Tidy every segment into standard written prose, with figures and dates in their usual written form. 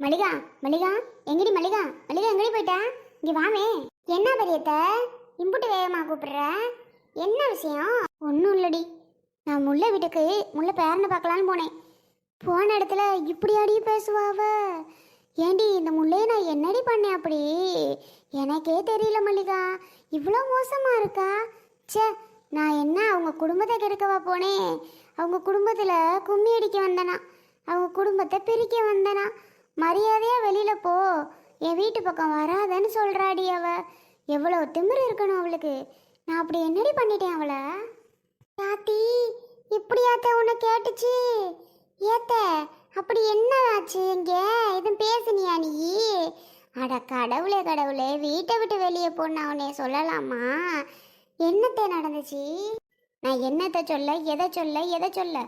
மளிகா மளிகா எங்கடி மளிகா மளிகா எங்கடி போயிட்டா? இங்க வாமே. என்ன பெரியத்த இம்புட்டு வேகமா கூப்பிடுற? என்ன விஷயம்? ஒன்றும் இல்லடி, நான் முல்லை வீட்டுக்கு முல்லை பேரனை பார்க்கலான்னு போனேன். போன இடத்துல இப்படி அடி பேசுவாவ. ஏண்டி இந்த முல்லையை நான் என்னடி பண்ணேன் அப்படி? எனக்கே தெரியல மல்லிகா, இவ்வளோ மோசமா இருக்கா? ச்சே, நான் என்ன அவங்க குடும்பத்தை கெடுக்கவா போனேன்? அவங்க குடும்பத்தில் கும்மி அடிக்க வந்தனா, அவங்க குடும்பத்தை பிரிக்க வந்தனா. மரியாதையா வெளியில போ, என் வீட்டு பக்கம் வராதன்னு சொல்றாடி அவ. எவ்வளோ திமிரு இருக்கணும் அவளுக்கு. நான் அப்படி என்னடி பண்ணிட்டேன் அவளை? யாத்தி, இப்படியாத்த உன்னை கேட்டுச்சு? ஏத்த அப்படி என்ன ஆச்சு? இங்க எதுவும் பேசுனியா நீ? அட கடவுளே கடவுளே, வீட்டை விட்டு வெளியே போன அவனே சொல்லலாமா? என்னத்த நடந்துச்சு? நான் என்னத்த சொல்ல, எதை சொல்ல, எதை சொல்ல?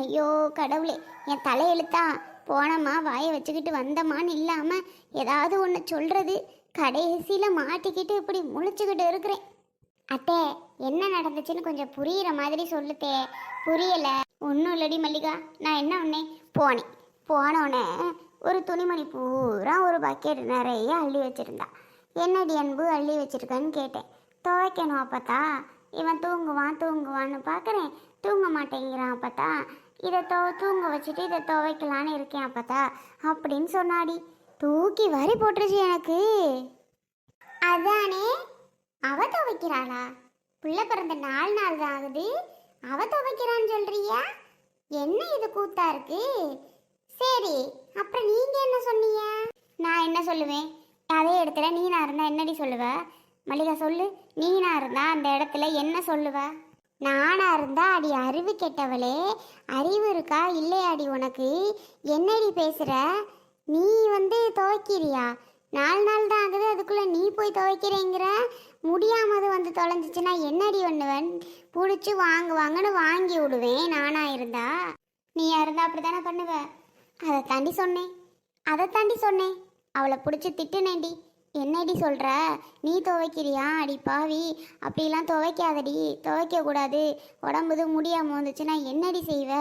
ஐயோ கடவுளே, என் தலையெழுத்தா போனம்மா வாயை வச்சுக்கிட்டு வந்தம்மான்னு இல்லாமல் ஏதாவது ஒன்று சொல்கிறது, கடைசியில் மாட்டிக்கிட்டு இப்படி முழிச்சுக்கிட்டு இருக்கிறேன். அத்தே, என்ன நடந்துச்சுன்னு கொஞ்சம் புரிகிற மாதிரி சொல்லுத்தே. புரியலை. ஒன்றும் இல்லடி மல்லிகா, நான் என்ன ஒன்னே போனோடனே ஒரு துணிமணி பூரா ஒரு பக்கெட் நிறைய அள்ளி வச்சுருந்தா. என்னடி அன்பு அள்ளி வச்சுருக்கான்னு கேட்டேன். துவைக்கணும் அப்பத்தா. இவன் தூங்குவான்னு பார்க்குறேன், தூங்க மாட்டேங்கிறான் அப்பத்தா. இதை தூங்க வச்சுட்டு இதை துவைக்கலான்னு இருக்கேன் அப்பத்தா அப்படின்னு சொன்னாடி. தூக்கி வாரி போட்டுருச்சு எனக்கு. அதானே, அவ துவைக்கிறாளா? புள்ள பிறந்த 4 நாள் தான் ஆகுது, அவ துவைக்கிறான்னு சொல்றியா? என்ன இது கூத்தா இருக்கு? சரி, அப்புறம் நீங்க என்ன சொன்னீங்க? நான் என்ன சொல்லுவேன்? அதே இடத்துல நீனா இருந்தா என்னடி சொல்லுவ? மல்லிகா சொல்லு, நீனா இருந்தா அந்த இடத்துல என்ன சொல்லுவ? நானா இருந்தா அடி அறிவு கெட்டவளே, அறிவு இருக்கா இல்லையாடி உனக்கு? என்னடி பேசுற? நீ துவைக்கிறியா? 4 நாள் தான் ஆகுது, அதுக்குள்ள நீ போய் துவைக்கிறேங்கிற. முடியாமது தொலைஞ்சிச்சுன்னா என்னடி பண்ணுவன்? பிடிச்சி வாங்குன்னு வாங்கி விடுவேன் நானா இருந்தா. நீயா இருந்தா அப்படித்தானே பண்ணுவ. அதை தாண்டி சொன்னேன். அவளை பிடிச்சி திட்டுனேண்டி. என்னடி சொல்கிற? நீ துவைக்கிறியா? அடி பாவி, அப்படிலாம் துவைக்காதடி, துவைக்கக்கூடாது, உடம்புது முடியாமல் வந்துச்சுன்னா என்னடி செய்வ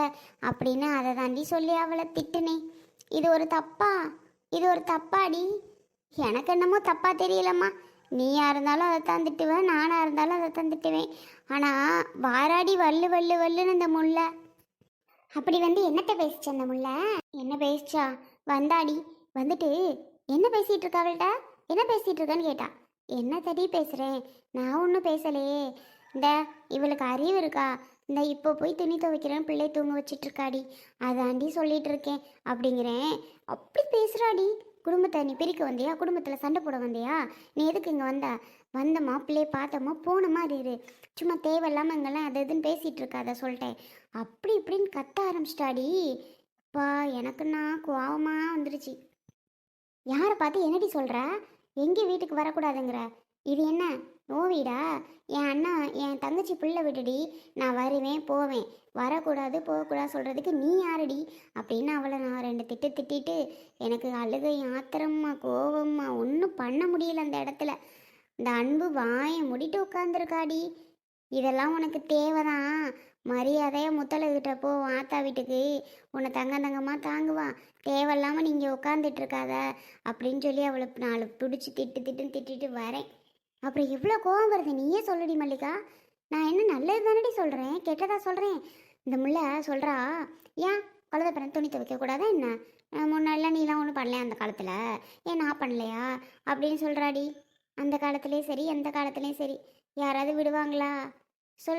அப்படின்னு அதை தாண்டி சொல்லி அவளை திட்டுனேன். இது ஒரு தப்பாடி? எனக்கு என்னமோ தப்பா தெரியலம்மா. நீயா இருந்தாலும் அதை தான் திட்டுவேன், நானாக இருந்தாலும் அதை தான் திட்டுவேன். ஆனால் வாராடி வல்லுன்னு இந்த முல்லை அப்படி என்னத்தை பேசிச்சு? அந்த முல்லை என்ன பேசிச்சா? வந்தாடி, வந்துட்டு என்ன பேசிகிட்டு இருக்கா அவள்கிட்ட? என்ன பேசிகிட்டு இருக்கேன்னு கேட்டா. என்ன தடி பேசுகிறேன்? நான் ஒன்றும் பேசலையே. இந்த இவளுக்கு அறிவு இருக்கா? இந்த இப்போ போய் துணி துவைக்கிறேன்னு பிள்ளை தூங்க வச்சிட்டு இருக்காடி, அதாண்டி சொல்லிட்டு இருக்கேன் அப்படிங்கிறேன். அப்படி பேசுகிறாடி. குடும்பத்தை நீ பிரிக்க வந்தியா? குடும்பத்தில் சண்டை போட வந்தியா? நீ எதுக்கு இங்கே வந்தம்மா பிள்ளையை பார்த்தோமா போனோமா இரு. சும்மா தேவையில்லாமல் இங்கெல்லாம் அது இதுன்னு பேசிகிட்டு இருக்காத சொல்லிட்டேன். அப்படி இப்படின்னு கத்த ஆரம்பிச்சிட்டாடி. பா, எனக்குன்னா கோவமாக வந்துருச்சு. யாரை பார்த்து என்னடி சொல்கிற? எங்கே வீட்டுக்கு வரக்கூடாதுங்கிற? இது என்ன நோ வீடா? என் அண்ணா என் தங்கச்சி பிள்ளை விட்டுடி, நான் வருவேன் போவேன், வரக்கூடாது போகக்கூடாது சொல்கிறதுக்கு நீ யாருடி அப்படின்னு அவளை நான் 2 திட்டிட்டு எனக்கு அழுகை, ஆத்திரமா, கோவமா, ஒன்றும் பண்ண முடியல அந்த இடத்துல. இந்த அன்பு வாயை முடிட்டு உட்காந்துருக்காடி. இதெல்லாம் உனக்கு தேவைதான்? மரியாதையாக முத்தலகிட்ட போ, ஆத்தா வீட்டுக்கு, உன்னை தங்கமாக தாங்குவா. தேவையில்லாமல் நீங்கள் உட்காந்துட்ருக்காத அப்படின்னு சொல்லி அவளை 4 பிடிச்சி திட்டுன்னு வரேன். அப்புறம் எவ்வளோ கோவம் வருது நீயே சொல்லுடி மல்லிகா. நான் என்ன நல்லது தானடி சொல்கிறேன், கெட்டதா சொல்கிறேன்? இந்த முல்லை சொல்கிறா, ஏன் குழந்தை பிறந்து துணி துவைக்கக்கூடாதா என்ன? முன்னாடிலாம் நீலாம் ஒன்றும் பண்ணலையா அந்த காலத்தில்? ஏன் நான் பண்ணலையா அப்படின்னு சொல்கிறாடி. அந்த காலத்துலேயும் சரி எந்த காலத்துலேயும் சரி யாராவது விடுவாங்களா?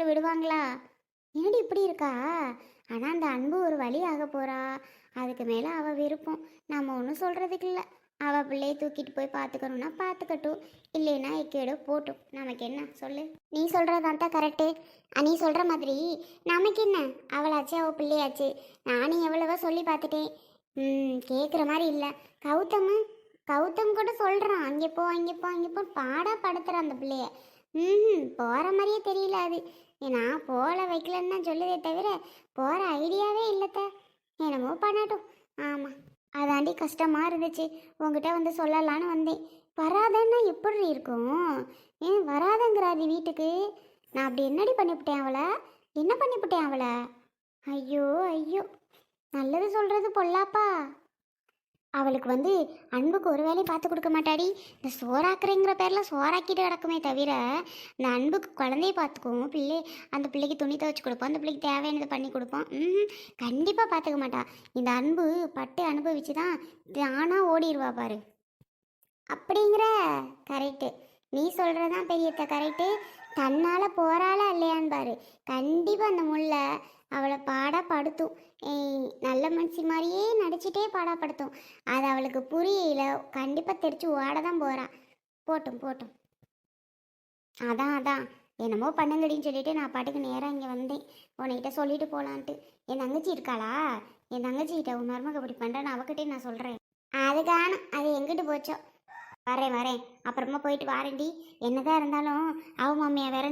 விடுவாங்களா? என்னடி இப்படி இருக்கா? ஆனால் அந்த அன்பு ஒரு வழி ஆக போகிறா. அதுக்கு மேலே அவள் விருப்பம், நம்ம ஒன்றும் சொல்கிறதுக்கு இல்லை. அவள் பிள்ளையை தூக்கிட்டு போய் பார்த்துக்கணுன்னா பார்த்துக்கட்டும், இல்லைன்னா எக்கேடோ போட்டும், நமக்கு என்ன சொல்லு? நீ சொல்கிறதான் தான் கரெக்டு. நீ சொல்கிற மாதிரி நமக்கு என்ன? அவளாச்சு, அவள் பிள்ளையாச்சு. நானும் எவ்வளவோ சொல்லி பார்த்துட்டேன். கேட்குற மாதிரி இல்லை. கௌதம் கூட சொல்கிறான், அங்கே போ பாடாக படுத்துகிறான் அந்த பிள்ளைய. போகிற மாதிரியே தெரியல. அது நான் போல வைக்கலன்னு தான் சொல்லுதே தவிர போகிற ஐடியாவே இல்லைத்த. என்னமோ பண்ணட்டும். ஆமாம், அதாண்டி கஷ்டமாக இருந்துச்சு, உங்ககிட்ட சொல்லலான்னு வந்தேன். வராதன்னா எப்படி இருக்கும்? ஏன் வராதங்கிறாதி வீட்டுக்கு? நான் அப்படி என்னடி பண்ணிவிட்டேன் அவளை? என்ன பண்ணிவிட்டேன் அவளை? ஐயோ நல்லது சொல்கிறது பொல்லாப்பா. அவளுக்கு அன்புக்கு ஒரு வேலையும் பார்த்து கொடுக்க மாட்டாடி. இந்த சோறாக்குறேங்கிற பேரில் சோறாக்கிட்டு கிடக்குமே தவிர, இந்த அன்புக்கு குழந்தைய பார்த்துக்குவோம், அந்த பிள்ளைக்கு துணி துவைச்சு கொடுப்போம், அந்த பிள்ளைக்கு தேவையானதை பண்ணி கொடுப்போம். கண்டிப்பாக பார்த்துக்க மாட்டா. இந்த அன்பு பட்டு அனுபவிச்சு தான் தானாக ஓடிடுவா பாரு. அப்படிங்கிற கரெக்டு, நீ சொல்கிறதான் பெரியத்த கரெக்டு. தன்னால் போகிறாளா இல்லையான்னு பாரு. கண்டிப்பாக அந்த முல்லை அவளை பாடப்படுத்தும். நல்ல மனுஷி மாதிரியே நடிச்சிட்டே பாடப்படுத்தும். அது அவளுக்கு புரியல, கண்டிப்பாக தெரிச்சு ஓட தான் போகிறா. போட்டும் போட்டும். அதான் என்னமோ பண்ணுங்கடின்னு சொல்லிட்டு நான் பாட்டுக்கு நேராக இங்கே வந்தேன், உன்கிட்ட சொல்லிட்டு போகலான்ட்டு. என் தங்கச்சி இருக்காளா? என் தங்கச்சிக்கிட்ட உன் மருமக அப்படி பண்ணுறேன்னு அவகிட்டே நான் சொல்கிறேன். அது காணும், அது எங்கிட்டு போச்சோ. வரேன், அப்புறமா போயிட்டு வாரேன்டி. என்னதான் இருந்தாலும் அவ மாமியா வேற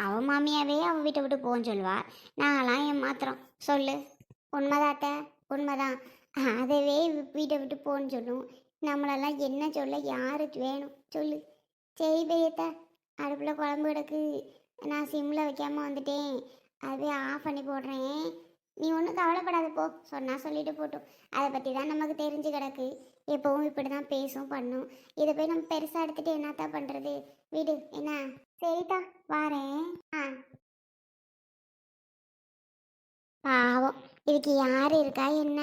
அவ மாமியாவே அவ வீட்டை விட்டு போன்னு சொல்லுவா. நாங்களாம் ஏமாத்துறோம் சொல்லு. உண்மைதாட்ட, உண்மைதான். அதவே வீட்டை விட்டு போன்னு சொல்லும். நம்மளெல்லாம் என்ன சொல்ல யாருக்கு வேணும் சொல்லு. சரி பெரியத்த, அடுப்பில் குழம்பு கிடக்கு, நான் சிம்மில் வைக்காமல் வந்துட்டேன், அதுவே ஆஃப் பண்ணி போடுறேன். நீ ஒன்றும் கவலைப்படாத போ, சொன்னால் சொல்லிட்டு போட்டோம். அதை பற்றி தான் நமக்கு தெரிஞ்சு கிடக்கு. எப்பவும் இப்படி தான் பேசும் பண்ணும். இதை போய் நம்ம பெருசாக எடுத்துகிட்டு என்னத்தான் பண்ணுறது? வீடு என்ன? சரிதா, வாரேன். பாவம், இதுக்கு யார் இருக்கா என்ன?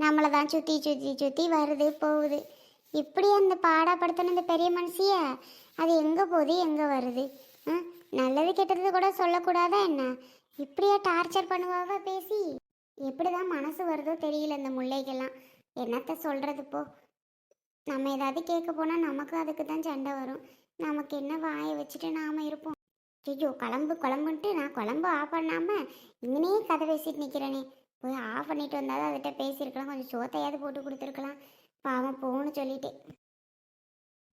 நம்மளை தான் சுற்றி சுற்றி சுற்றி வருது போகுது. இப்படி அந்த பாடப்படுத்தின இந்த பெரிய மனுஷிய, அது எங்கே போகுது எங்கே வருது? நல்லது கெட்டது கூட சொல்லக்கூடாதா என்ன? இப்படியா டார்ச்சர் பண்ணுவாவ பேசி? எப்படிதான் மனசு வருதோ தெரியல இந்த முல்லைக்கெல்லாம். என்னத்த சொல்கிறது போ. நம்ம ஏதாவது கேட்க போனால் நமக்கு அதுக்கு தான் சண்டை வரும். நமக்கு என்ன வாயை வச்சுட்டு நாம் இருப்போம். ஐயோ, குழம்புன்ட்டு நான் குழம்பு ஆஃப் பண்ணாமல் இங்கனே கதை பேசிட்டு நிற்கிறேனே. போய் ஆஃப் பண்ணிட்டு வந்தாலும் அதுகிட்ட பேசியிருக்கலாம், கொஞ்சம் சோத்தையாவது போட்டு கொடுத்துருக்கலாம். பாவம் போன்னு சொல்லிட்டேன்.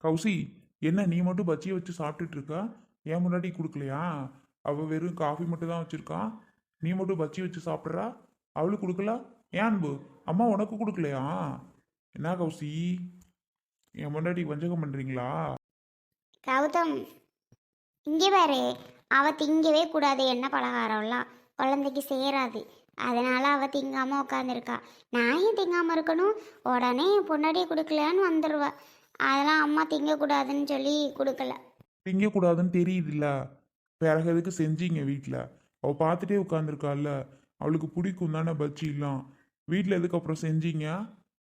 கௌசி, என்ன நீ மட்டும் பஜ்ஜியை வச்சு சாப்பிட்டுட்டு இருக்கா? ஏன் முன்னாடி கொடுக்கலையா? அவள் வெறும் காஃபி மட்டும் தான் வச்சுருக்கா, நீ மட்டும் பஜ்ஜி வச்சு சாப்பிட்றா. அவளுக்கு கொடுக்கல? ஏன் அன்பு, அம்மா உனக்கு கொடுக்கலையா? என்ன கௌசி, என் முன்னாடி வஞ்சகம் பண்ணுறீங்களா? கௌதம், இங்கே பாரு, அவள் திங்கவே கூடாது எண்ணெய் பலகாரம்லாம், குழந்தைக்கு சேராது. அதனால் அவள் திங்காமல் உட்காந்துருக்கா. நான் ஏன் திங்காமல் இருக்கணும்? உடனே என் பொண்டாட்டியை கொடுக்கலான்னு வந்துடுவா. அதெல்லாம் அம்மா திங்கக்கூடாதுன்னு சொல்லி கொடுக்கல. திங்கக்கூடாதுன்னு தெரியுதுல்ல, பிறகு எதுக்கு செஞ்சீங்க வீட்டில்? அவள் பார்த்துட்டே உட்காந்துருக்காள்ல, அவளுக்கு பிடிக்கும் தானே பஜ்ஜிலாம். வீட்டில் எதுக்கு அப்புறம் செஞ்சீங்க?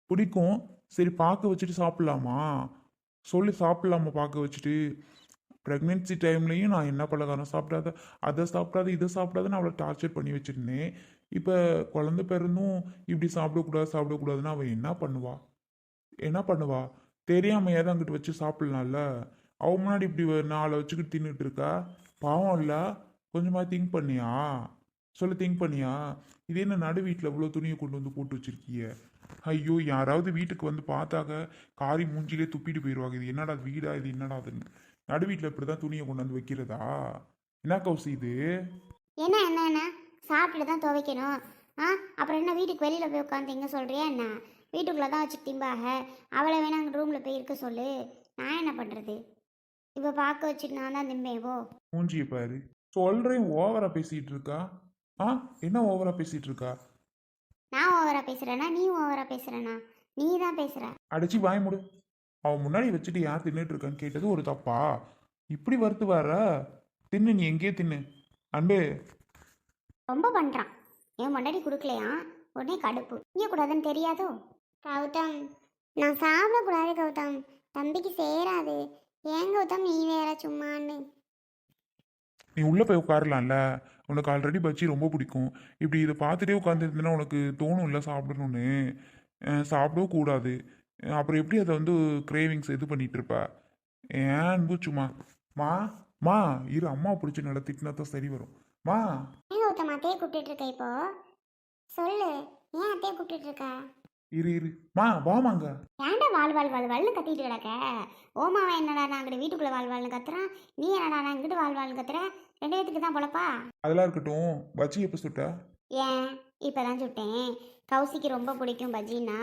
பிடிக்கும், சரி பார்க்க வச்சுட்டு சாப்பிட்லாமா? சொல்லி சாப்பிட்லாமா பார்க்க வச்சுட்டு? ப்ரெக்னென்சி டைம்லேயும் நான் என்ன பலகாரம் சாப்பிடாத, அதை சாப்பிடாத, இதை சாப்பிடாதுன்னு அவளை டார்ச்சர் பண்ணி வச்சுருந்தேன். இப்போ குழந்தை பிறந்தும் இப்படி சாப்பிடக்கூடாதுன்னா அவள் என்ன பண்ணுவா? தெரியாமையாவது தான் அங்கிட்டு வச்சு சாப்பிட்லாம்ல. அவ முன்னாடி இப்படி நாளை வச்சுக்கிட்டு தின்னுட்டு இருக்கா. பாவம் இல்லை, கொஞ்சமாக திங்க் பண்ணியா? திங்க் பண்ணியா? இது என்ன நடு வீட்டில் இவ்வளோ துணியை கொண்டு வந்து போட்டு வச்சிருக்கிய? ஐயோ, யாராவது வீட்டுக்கு வந்து பார்த்தாக்க காரி மூஞ்சிலே துப்பிட்டு போயிடுவாங்க. இது என்னடா வீடா, இது என்னடா அதுன்னு. நடு வீட்டில் இப்படி தான் துணியை கொண்டு வந்து வைக்கிறதா? என்ன கௌசி இது? என்ன சாப்பிட்டு தான் துவைக்கணும். அப்புறம் என்ன வீட்டுக்கு வெளியில் போய் உட்காந்து எங்கே சொல்கிறியா என்ன? வீட்டுக்குள்ளே தான் வச்சு திம்பாக. அவளை வேணா அங்கே ரூமில் போய் இருக்க சொல்லு. நான் என்ன பண்ணுறது? இப்போ பார்க்க வச்சுட்டு நான் தான் திம்பேவோ. மூஞ்சியை பாரு. சொல்கிறேன், ஓவரா பேசிகிட்டு இருக்கா. என்ன ஓவரா பேசிகிட்டு இருக்கா? நான் ஓவரா பேசுகிறேனா நீ ஓவரா பேசுகிறேனா? நீ தான் பேசுகிற. அடிச்சு வாய் முடு. அவன் முன்னாடி வச்சுட்டு யார் தின்னுட்டு இருக்கான்னு கேட்டது ஒரு தப்பா? இப்படி வறுத்து வர தின்னு, நீ எங்கேயே தின்னு. அன்பே, ரொம்ப பண்ணுறான். என் முன்னாடி கொடுக்கலையா உடனே கடுப்பு. கூடாதுன்னு தெரியாதோ? கௌதம், நான் சாப்பிடக்கூடாது கௌதம், தம்பிக்கு சேராது. ஏன் கௌதம் நீ வேற சும்மான்னு? நீ உள்ளே போய் உட்காரலாம்ல, உனக்கு ஆல்ரெடி பஜ்ஜி ரொம்ப பிடிக்கும். இப்படி இதை பார்த்துட்டே உட்காந்துருந்தேன்னா உனக்கு தோணும்ல சாப்பிடணும்னு. சாப்பிடவும் கூடாது. அப்புறம் எப்படி அதை கிரேவிங்ஸ் இது பண்ணிட்டு இருப்ப? ஏன் அன்பு சும்மா மா மா இரு, அம்மா பிடிச்சி நல்லா திட்டினா தான் சரி வரும். மா, ஏன் கௌதம் அத்தையை கூப்பிட்டு இருக்க? இப்போ சொல்லு, ஏன் அத்தையை கூப்பிட்டு இருக்க? இரு மா, வாமாங்க. ஏன்டா வாழ்னு கத்திட்டு கிடக்க? ஓமாவா என்னடா நான் அங்கிட்டு வீட்டுக்குள்ள வாழ்னு கத்துறான், நீ என்னடா நான் இங்கிட்டு வாழ்னு கத்துற? ரெண்டு பேத்துக்கு தான் பொழப்பா? அதெல்லாம் இருக்கட்டும், பஜ்ஜி எப்போ சுட்ட? ஏன் இப்பதான் சுட்டேன். கௌசிக்கு ரொம்ப பிடிக்கும் பஜ்ஜின்னா,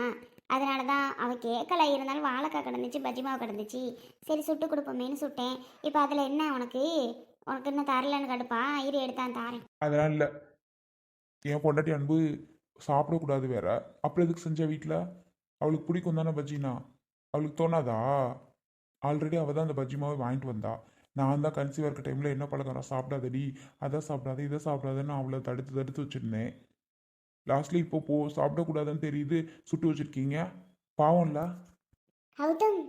அதனால தான் அவள் கேட்கல. இருந்தாலும் வாழைக்காய் கிடந்துச்சு, பஜ்ஜி மாவு கிடந்துச்சு, சரி சுட்டு கொடுப்போமேன்னு சுட்டேன். இப்போ அதில் என்ன உனக்கு என்ன தரலன்னு கடுப்பா? இரு எடுத்தான் தாரேன். அதெல்லாம் இல்லை, என் பொண்டாட்டி அன்பு சாப்பிடக்கூடாது வேற. அப்புறம் எதுக்கு செஞ்ச வீட்டில்? அவளுக்கு பிடிக்கும் தானே பஜ்ஜினா? அவளுக்கு தோணாதா? ஆல்ரெடி அவள் தான் அந்த பஜ்ஜி மாவை வாங்கிட்டு வந்தா. நான் தான் கன்சீவாக இருக்க டைமில் என்ன பழக்கம் சாப்பிடாதடி, அதை சாப்பிடாத இதை சாப்பிடாதன்னு அவளை தடுத்து தடுத்து வச்சுருந்தேன். லாஸ்ட்லி இப்போ சாப்பிடக்கூடாதுன்னு தெரியுது, சுட்டு வச்சுருக்கீங்க. பாவம்ல. கௌதம்,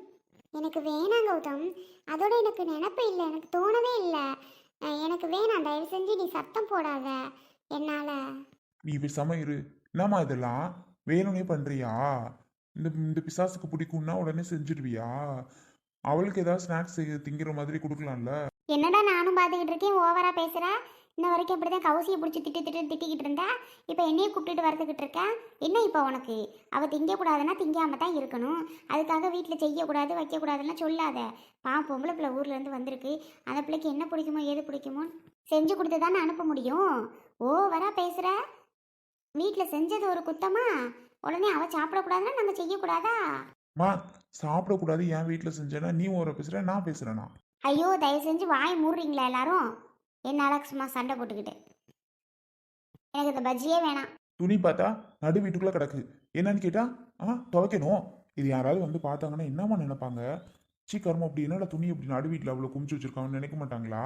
எனக்கு வேணாம் கௌதம். அதோட எனக்கு நினப்பு இல்லை, எனக்கு தோணவே இல்லை. எனக்கு வேணாம், தயவு செஞ்சு நீ சத்தம் போடாத என்னால். நீ பேசாம இரு. என்னம்மா இதெல்லாம் வேணும்னே பண்ணுறியா? இந்த இந்த பிசாசுக்கு பிடிக்கும்னா உடனே செஞ்சிடுவியா? அவளுக்கு ஏதாவது ஸ்நாக்ஸ் திங்கிற மாதிரி கொடுக்கலாம்ல. என்னடா நானும் பார்த்துக்கிட்டு இருக்கேன், ஓவரா பேசுகிறா. இன்ன வரைக்கும் அப்படி தான் கௌசியை பிடிச்சி திட்டிக்கிட்டு இருந்தா. இப்போ என்னையே கூப்பிட்டுட்டு வரதுக்கிட்டு இருக்கா. என்ன இப்போ உனக்கு? அவள் திங்கக்கூடாதுன்னா திங்காம தான் இருக்கணும். அதுக்காக வீட்டில் செய்யக்கூடாது வைக்கக்கூடாதுன்னா சொல்லாத. பொம்பளை பிள்ளை ஊர்லேருந்து வந்திருக்கு. அந்த பிள்ளைக்கு என்ன பிடிக்குமோ ஏது பிடிக்குமோ செஞ்சு கொடுத்து தானே அனுப்ப முடியும். ஓவரா பேசுகிற. வீட்டில் செஞ்சது ஒரு குத்தமா? உடனே அவள் சாப்பிடக்கூடாதுன்னா நாங்கள் செய்யக்கூடாதா? மா, சாப்பிடக்கூடாது என் வீட்டில் செஞ்சேன்னா நீ ஒரு பேசுற, நான் பேசுறேனா? ஐயோ, தயவு செஞ்சு வாய் மூடுறீங்களா எல்லாரும்? என்னால் சும்மா சண்டை போட்டுக்கிட்டு. எனக்கு இந்த பஜ்ஜியே வேணாம். துணி பார்த்தா நடு வீட்டுக்குள்ள கிடக்கு. என்னன்னு கேட்டா துவைக்கணும். இது யாராவது வந்து பார்த்தாங்கன்னா என்னம்மா நினைப்பாங்க? சீக்கிரமா அப்படி என்னடா துணி அப்படி நடு வீட்டில் அவ்வளோ குமிச்சு வச்சிருக்காங்கன்னு நினைக்க மாட்டாங்களா?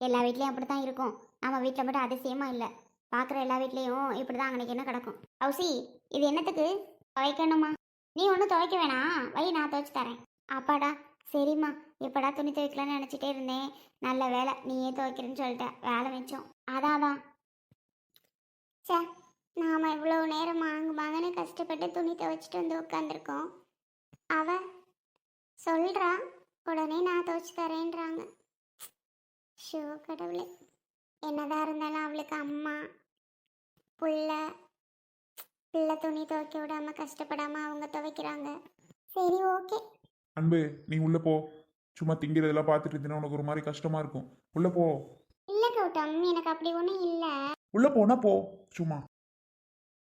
எல்லா வீட்லேயும் அப்படி தான் இருக்கும். நம்ம வீட்டில் மட்டும் அதிசயமா இல்லை. பார்க்குற எல்லா வீட்லேயும் இப்படி தான் அன்னைக்கு என்ன கிடக்கும். ஹவுசி, இது என்னத்துக்கு? துவைக்கணுமா? நீ ஒன்றும் துவைக்க வேணாம், வை, நான் துவைச்சு தரேன். அப்பாடா, சரிம்மா. எப்படா துணி துவைக்கலான்னு நினச்சிட்டே இருந்தேன். நல்ல வேலை நீயே துவைக்கிறேன்னு சொல்லிட்ட, வேலை மிச்சம். அதான் சே, நாம் இவ்வளோ நேரம் மகனை கஷ்டப்பட்டு துணி துவைச்சிட்டு வந்து உட்காந்துருக்கோம். அவ சொல்கிறா உடனே நான் துவைச்சு தரேன்றாங்க. ஷோ கடவுளே, என்னதான் இருந்தாலும் அவளுக்கு அம்மா பிள்ளை துணி துவைக்க விடாம கஷ்டப்படாம அவங்க துவைக்கிறாங்க. சரி, ஓகே. அன்பு, நீ உள்ள போ. சும்மா திங்கிறதெல்லாம் பார்த்துட்டு இருந்தீங்கன்னா உனக்கு ஒரு மாதிரி கஷ்டமா இருக்கும். உள்ள போ. இல்லை கௌதம், எனக்கு அப்படி ஒன்றும் இல்லை. உள்ள போனா போ. சும்மா